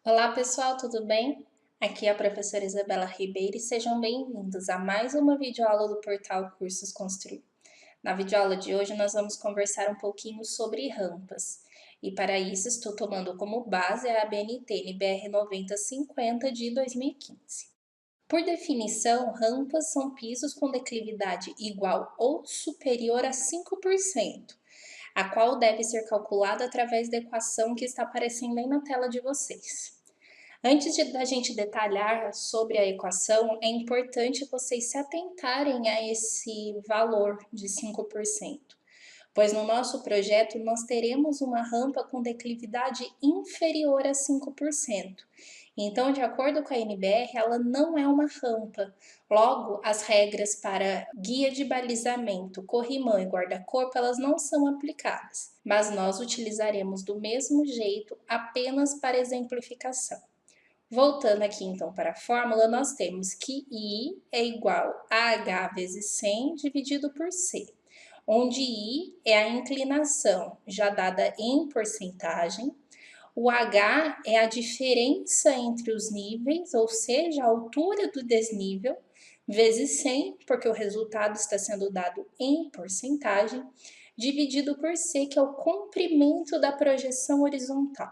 Olá pessoal, tudo bem? Aqui é a professora Isabela Ribeiro e sejam bem-vindos a mais uma videoaula do portal Cursos Construir. Na videoaula de hoje nós vamos conversar um pouquinho sobre rampas e para isso estou tomando como base a ABNT NBR 9050 de 2015. Por definição, rampas são pisos com declividade igual ou superior a 5%, a qual deve ser calculada através da equação que está aparecendo aí na tela de vocês. Antes da gente detalhar sobre a equação, é importante vocês se atentarem a esse valor de 5%, pois no nosso projeto nós teremos uma rampa com declividade inferior a 5%. Então, de acordo com a NBR, ela não é uma rampa. Logo, as regras para guia de balizamento, corrimão e guarda-corpo, elas não são aplicadas, mas nós utilizaremos do mesmo jeito apenas para exemplificação. Voltando aqui então para a fórmula, nós temos que I é igual a H vezes 100 dividido por C, onde I é a inclinação já dada em porcentagem, o H é a diferença entre os níveis, ou seja, a altura do desnível, vezes 100, porque o resultado está sendo dado em porcentagem, dividido por C, que é o comprimento da projeção horizontal.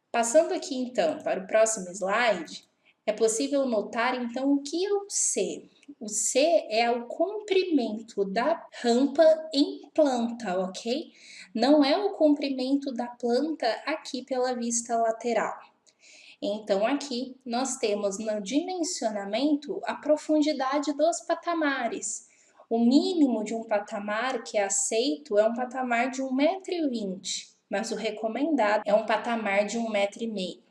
Passando aqui então para o próximo slide, é possível notar então o que é o C. O C é o comprimento da rampa em planta, ok? Não é o comprimento da planta aqui pela vista lateral. Então aqui nós temos no dimensionamento a profundidade dos patamares. O mínimo de um patamar que é aceito é um patamar de 1,20 m, mas o recomendado é um patamar de 1,5 m.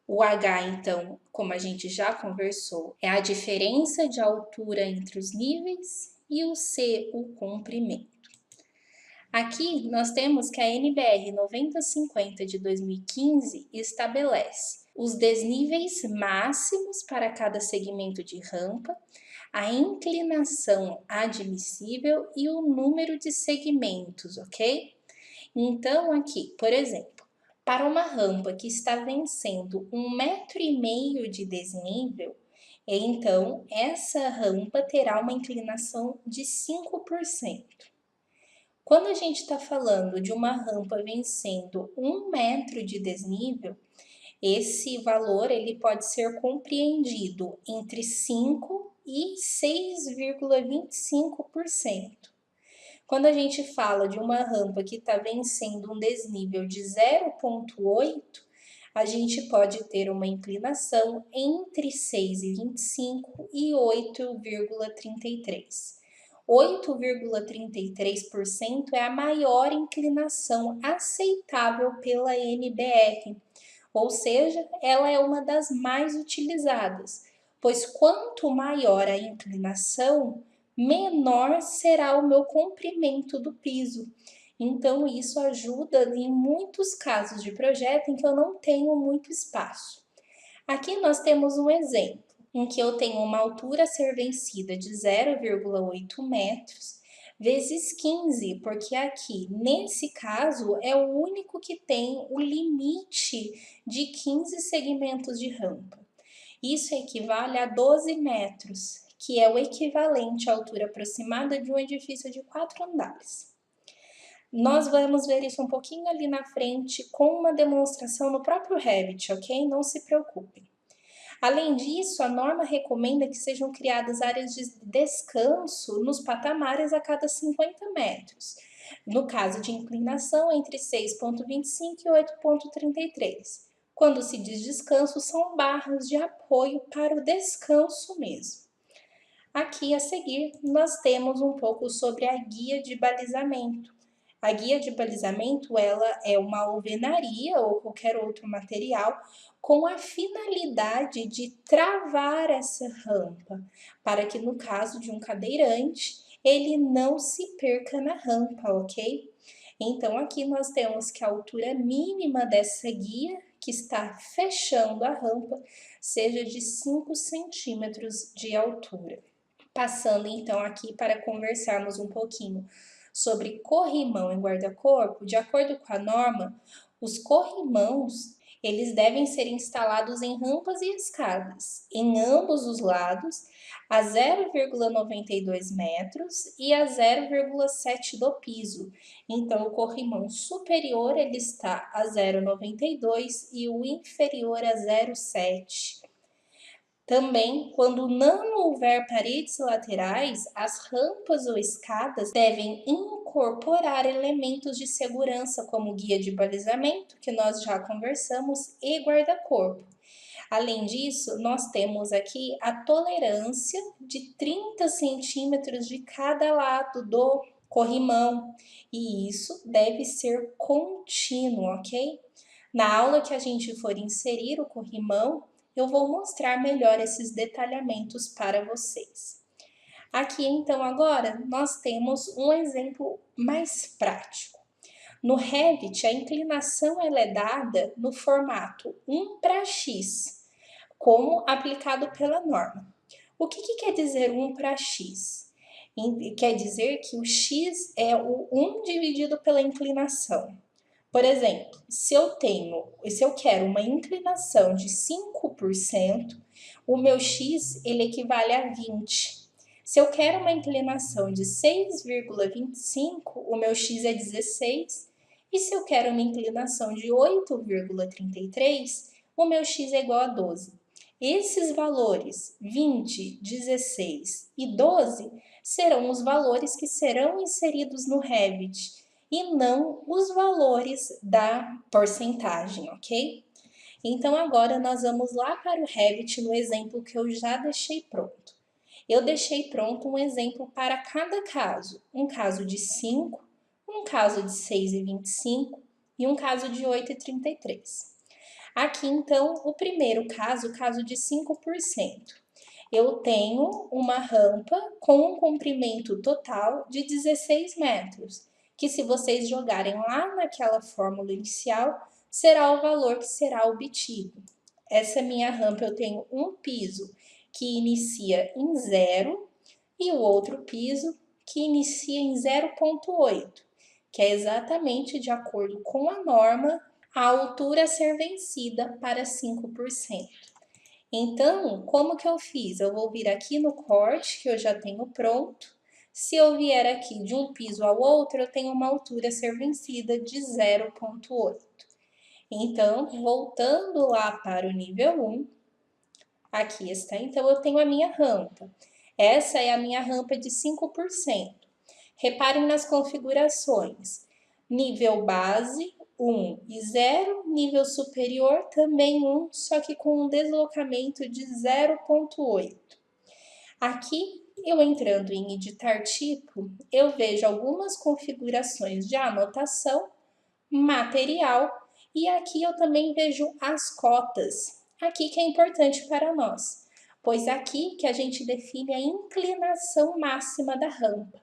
O H, então, como a gente já conversou, é a diferença de altura entre os níveis e o C, o comprimento. Aqui nós temos que a NBR 9050 de 2015 estabelece os desníveis máximos para cada segmento de rampa, a inclinação admissível e o número de segmentos, ok? Então, aqui, por exemplo, para uma rampa que está vencendo 1,5 m de desnível, então essa rampa terá uma inclinação de 5%. Quando a gente está falando de uma rampa vencendo 1 metro de desnível, esse valor ele pode ser compreendido entre 5 e 6,25%. Quando a gente fala de uma rampa que está vencendo um desnível de 0,8, a gente pode ter uma inclinação entre 6,25 e 8,33. 8,33% é a maior inclinação aceitável pela NBR, ou seja, ela é uma das mais utilizadas, pois quanto maior a inclinação, menor será o meu comprimento do piso. Então, isso ajuda em muitos casos de projeto em que eu não tenho muito espaço. Aqui nós temos um exemplo em que eu tenho uma altura a ser vencida de 0,8 metros vezes 15, porque aqui, nesse caso, é o único que tem o limite de 15 segmentos de rampa. Isso equivale a 12 metros, que é o equivalente à altura aproximada de um edifício de 4 andares. Nós vamos ver isso um pouquinho ali na frente com uma demonstração no próprio Revit, ok? Não se preocupem. Além disso, a norma recomenda que sejam criadas áreas de descanso nos patamares a cada 50 metros. No caso de inclinação, entre 6,25 e 8,33. Quando se diz descanso, são barras de apoio para o descanso mesmo. Aqui a seguir, nós temos um pouco sobre a guia de balizamento. A guia de balizamento, ela é uma alvenaria ou qualquer outro material com a finalidade de travar essa rampa, para que no caso de um cadeirante, ele não se perca na rampa, ok? Então, aqui nós temos que a altura mínima dessa guia, que está fechando a rampa seja de 5 centímetros de altura. Passando então aqui para conversarmos um pouquinho sobre corrimão e guarda-corpo, de acordo com a norma, os corrimãos eles devem ser instalados em rampas e escadas, em ambos os lados, a 0,92 metros e a 0,7 do piso. Então, o corrimão superior ele está a 0,92 e o inferior a 0,7. Também, quando não houver paredes laterais, as rampas ou escadas devem incorporar elementos de segurança, como guia de balizamento, que nós já conversamos, e guarda-corpo. Além disso, nós temos aqui a tolerância de 30 centímetros de cada lado do corrimão, e isso deve ser contínuo, ok? Na aula que a gente for inserir o corrimão, eu vou mostrar melhor esses detalhamentos para vocês. Aqui, então, agora, nós temos um exemplo mais prático. No Revit, a inclinação ela é dada no formato 1:x, como aplicado pela norma. O que quer dizer 1:x? Quer dizer que o x é o 1 dividido pela inclinação. Por exemplo, se eu quero uma inclinação de 5%, o meu x ele equivale a 20. Se eu quero uma inclinação de 6,25, o meu x é 16. E se eu quero uma inclinação de 8,33, o meu x é igual a 12. Esses valores, 20, 16 e 12, serão os valores que serão inseridos no Revit e não os valores da porcentagem, ok? Então, agora nós vamos lá para o Revit no exemplo que eu já deixei pronto. Eu deixei pronto um exemplo para cada caso. Um caso de 5, um caso de 6,25 e um caso de 8,33. Aqui, então, o primeiro caso, o caso de 5%. Eu tenho uma rampa com um comprimento total de 16 metros, que se vocês jogarem lá naquela fórmula inicial, será o valor que será obtido. Essa minha rampa eu tenho um piso que inicia em 0 e o outro piso que inicia em 0,8, que é exatamente de acordo com a norma, a altura a ser vencida para 5%. Então, como que eu fiz? Eu vou vir aqui no corte, que eu já tenho pronto. Se eu vier aqui de um piso ao outro, eu tenho uma altura a ser vencida de 0,8. Então, voltando lá para o nível 1, aqui está. Então, eu tenho a minha rampa. Essa é a minha rampa de 5%. Reparem nas configurações. Nível base, 1 e 0, nível superior também 1, só que com um deslocamento de 0,8. Aqui, eu entrando em editar tipo, eu vejo algumas configurações de anotação, material, e aqui eu também vejo as cotas. Aqui que é importante para nós, pois aqui que a gente define a inclinação máxima da rampa.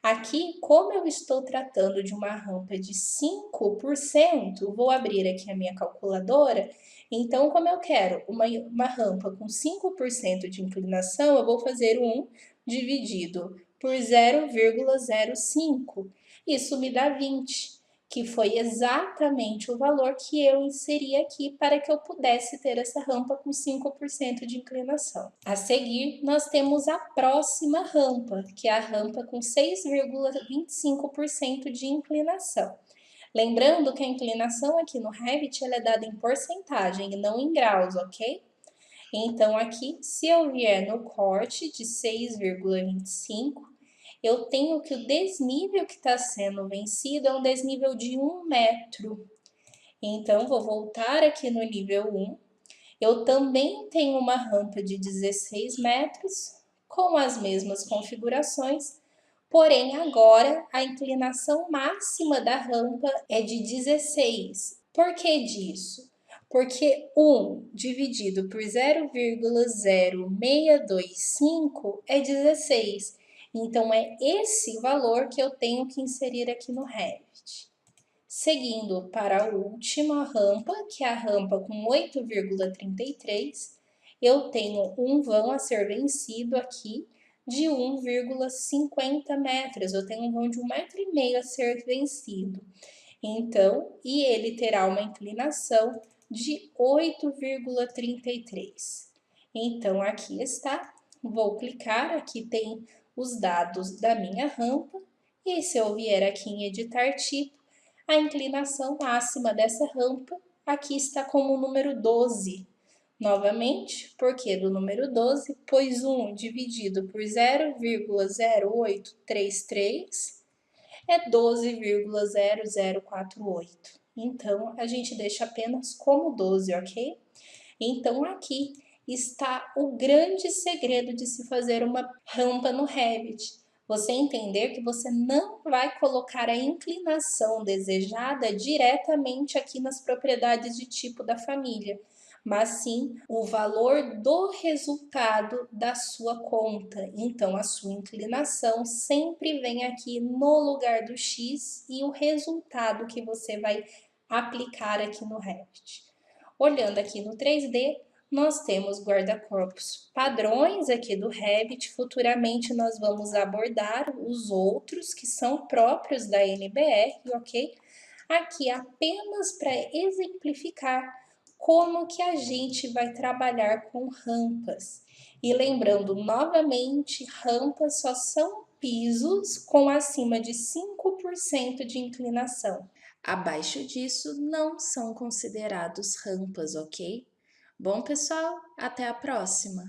Aqui, como eu estou tratando de uma rampa de 5%, vou abrir aqui a minha calculadora. Então, como eu quero uma rampa com 5% de inclinação, eu vou fazer 1 dividido por 0,05. Isso me dá 20, que foi exatamente o valor que eu inseri aqui para que eu pudesse ter essa rampa com 5% de inclinação. A seguir, nós temos a próxima rampa, que é a rampa com 6,25% de inclinação. Lembrando que a inclinação aqui no Revit ela é dada em porcentagem e não em graus, ok? Então, aqui, se eu vier no corte de 6,25, eu tenho que o desnível que está sendo vencido é um desnível de 1 metro. Então, vou voltar aqui no nível 1. Eu também tenho uma rampa de 16 metros, com as mesmas configurações, porém agora a inclinação máxima da rampa é de 16. Por que disso? Porque 1 dividido por 0,0625 é 16. Então, é esse valor que eu tenho que inserir aqui no Revit. Seguindo para a última rampa, que é a rampa com 8,33, eu tenho um vão a ser vencido aqui de 1,50 metros. Eu tenho um vão de 1,5 m a ser vencido. Então, e ele terá uma inclinação de 8,33. Então, aqui está. Vou clicar, aqui tem os dados da minha rampa. E se eu vier aqui em editar tipo, a inclinação máxima dessa rampa aqui está como o número 12. Novamente, porque do número 12, pois 1 dividido por 0,0833 é 12,0048. Então, a gente deixa apenas como 12, ok? Então, aqui está o grande segredo de se fazer uma rampa no Revit. Você entender que você não vai colocar a inclinação desejada diretamente aqui nas propriedades de tipo da família, mas sim o valor do resultado da sua conta. Então, a sua inclinação sempre vem aqui no lugar do X e o resultado que você vai aplicar aqui no Revit. Olhando aqui no 3D, nós temos guarda-corpos padrões aqui do Revit. Futuramente nós vamos abordar os outros que são próprios da NBR, ok? Aqui apenas para exemplificar como que a gente vai trabalhar com rampas. E lembrando novamente, rampas só são pisos com acima de 5% de inclinação. Abaixo disso não são considerados rampas, ok? Bom, pessoal, até a próxima!